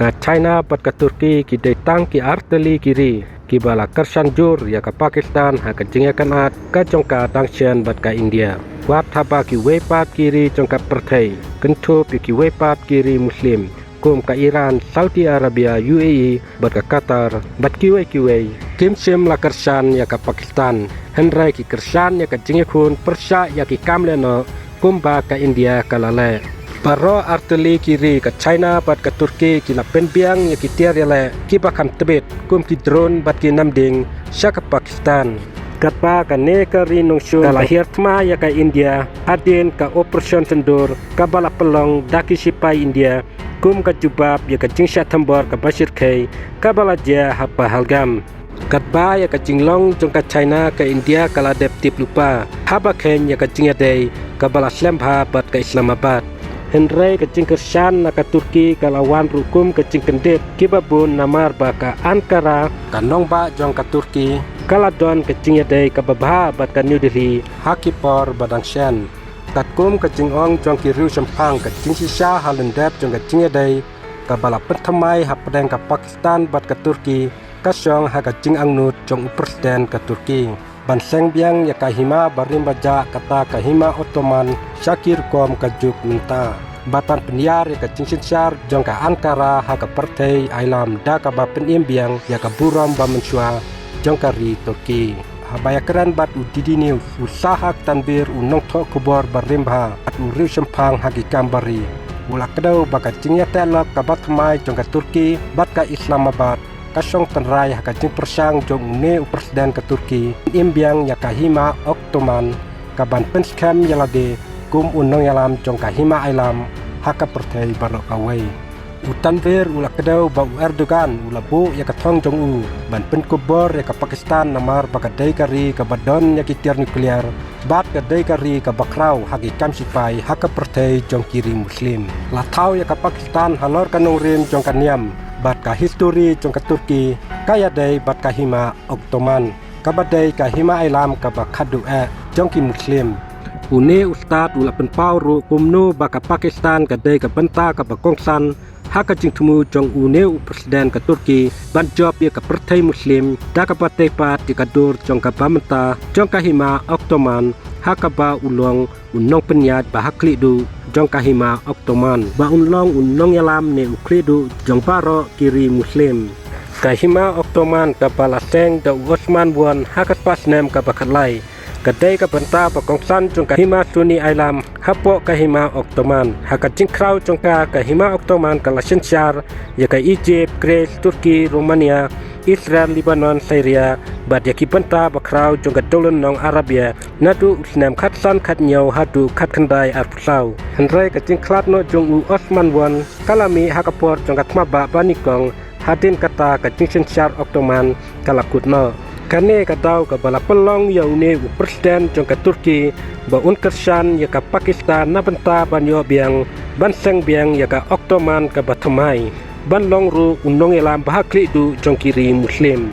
Ka China pat ka Turki ki detang ki arteli kiri ki bala kersan jur ya ka Pakistan ha ka jingyakan at ka jongka dangshan bat ka India. Wat haba ki wepat kiri jongka perthai kentup ki wepat kiri Muslim kum ka Iran, Saudi Arabia, UAE bat ka Qatar bat kiwai kim sim la kersan ya ka Pakistan henrai ki kersan ya ka jingyakun persya ya ki kamleno kumba ka India kalale. Paro arteli kiri ke China bat ke Turki kina penbiang ya kitiar yale ki bakam tebet kum ki drone bat ki namding sya ke Pakistan. Katpa ka ne ka rinung syu ka lahir tma ya ka India adin ka operation sendur ka bala pelong daki sipai India kum ka jubab ya ka jingsya tambor ka Bashir Kai ka bala dia hapa halgam. Katba ya ka jinglong jong ka China ka India kala dep tip lupa haba ken ya ka jingadei ka bala slembha bat ka Islamabad. Henry kecing kersan naka Turki kalawan rukum kecing kendit kibabun namar baka Ankara kanong ba jong ka Turki kaladon kecing yadai kababha bat ka New Delhi hakipor badangsyan tatkum kecing ong jong ki riu sempang kecing sisa halendep jong kecing yadai kabala pertamai hapadeng ka Pakistan bat ka Turki kasyong ha kecing angnut jong presiden ka Turki. Banseng biang ya kahima barim baja kata kahima Ottoman Syakir kom kajuk minta batan penyiar ya kacing syar jong ka Ankara ha ka partai ailam da ka ba penim biang ya ka buram ba mensua jong kari Turki habaya keran bat udidini usaha tanbir unong tho kubor barim ha at uriu sempang hagi kambari ula kedau ba kacing ya telok ka bat mai jong ka Turki bat ka Islamabad kasong tenrai hakacing persang jong ne presiden ke Turki imbiang ya kahima Ottoman kaban penskam yalade kum unong yalam jong kahima ailam haka pertai barok kawai utan ver ula kedau bau Erdogan ula bu ya katong jong u ban penkubor ya ka Pakistan namar bakadai kari ka badon ya kitir nuklear bat kadai kari ka bakrau hagi kam sipai haka pertai jong kiri Muslim latau ya ka Pakistan halor kanong rim jong kaniam bat ka histori jong ka Turki kaya day bat kahima Ottoman kabadai kahima ailam ka bakhadu jong ki Muslim une ustad ula penpau ru kumnu baka Pakistan kadai ka benta ka bakongsan haka jingtumu jong une presiden ka Turki ban job ya ka pertai Muslim da ka patai pat di kadur jong ka bamenta jong kahima Ottoman haka ba ulong unong penyat bahakli du jong kahima Ottoman ba unlong unong yalam ne ukridu jong paro kiri Muslim kahima Ottoman ka balaseng da Osman buan hakat pasnem ka bakalai kadai ka benta pakongsan jong kahima Sunni ailam hapo kahima Ottoman hakat jingkrau jong ka kahima Ottoman ka lasensyar ya ka Egypt, Greece, Turki, Romania, Israel, Lebanon, Syria bat ya ki benta bakrau jong ka dolen nong Arabia nadu usnam khatsan khatnyau hadu khatkandai arpusau henrai ka jingklat no jong u Osman buan kalami hakapor jong ka tmaba banikong hadin kata ka jingsensyar Ottoman kalakutno kane ka daw ka bala pelong yaune presiden jong ka Turki ba un kersan ya ka Pakistan na benta banyo biang banseng biang ya ka Ottoman ka batamai ban long ru unong elam bahakli du jong kiri Muslim